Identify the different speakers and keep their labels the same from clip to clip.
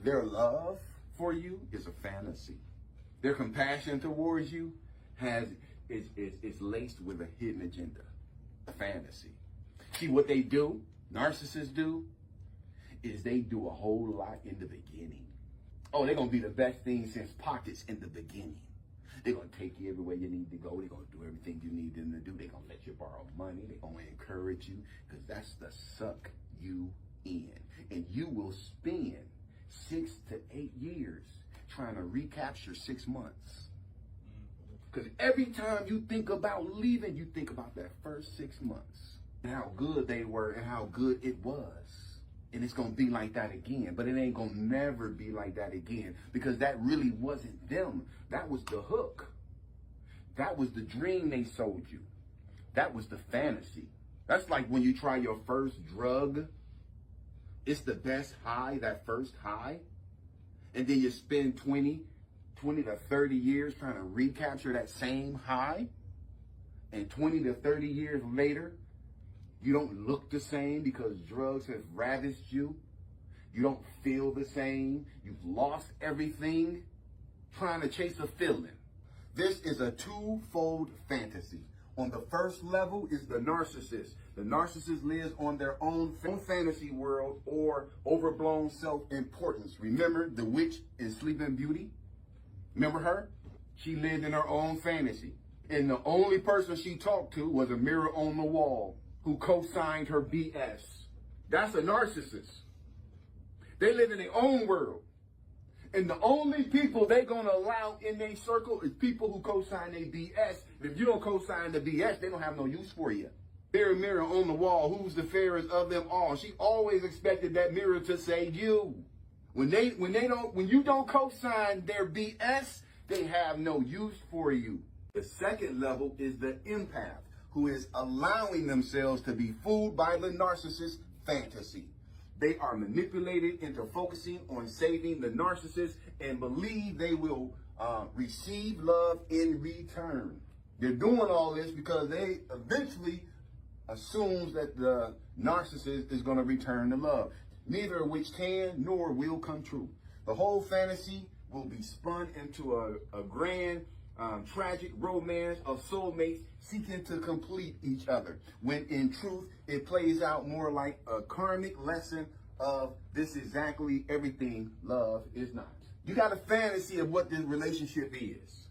Speaker 1: Their love for you is a fantasy. Their compassion towards you is laced with a hidden agenda, a fantasy. See, what they do, narcissists do, is they do a whole lot in the beginning. Oh, they're going to be the best thing since pockets in the beginning. They're going to take you everywhere you need to go. They're going to do everything you need them to do. They're going to let you borrow money. They're going to encourage you because that's the suck you in. And you will spend 6 to 8 years trying to recapture 6 months. Because every time you think about leaving, you think about that first 6 months and how good they were and how good it was. And it's going to be like that again. But it ain't going to never be like that again because that really wasn't them. That was the hook. That was the dream they sold you. That was the fantasy. That's like when you try your first drug. It's the best high, that first high. And then you spend 20 to 30 years trying to recapture that same high. And 20 to 30 years later, you don't look the same because drugs have ravished you. You don't feel the same. You've lost everything trying to chase a feeling. This is a twofold fantasy. On the first level is the narcissist. The narcissist lives on their own fantasy world or overblown self-importance. Remember the witch in Sleeping Beauty? Remember her? She lived in her own fantasy. And the only person she talked to was a mirror on the wall who co-signed her BS. That's a narcissist. They live in their own world. And the only people they're going to allow in their circle is people who co-sign their BS. If you don't co-sign the BS, they don't have no use for you. Mirror, mirror on the wall, who's the fairest of them all? She always expected that mirror to say you. When you don't co-sign their BS, they have no use for you. The second level is the empath, who is allowing themselves to be fooled by the narcissist fantasy. They are manipulated into focusing on saving the narcissist and believe they will receive love in return. They're doing all this because they eventually assumes that the narcissist is going to return the love, neither of which can nor will come true. The whole fantasy will be spun into a grand tragic romance of soulmates seeking to complete each other, when in truth it plays out more like a karmic lesson of this exactly everything love is not. You got a fantasy of what this relationship is.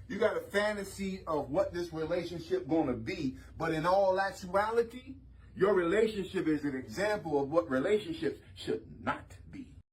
Speaker 1: You got a fantasy of what this relationship gonna be, but in all actuality, your relationship is an example of what relationships should not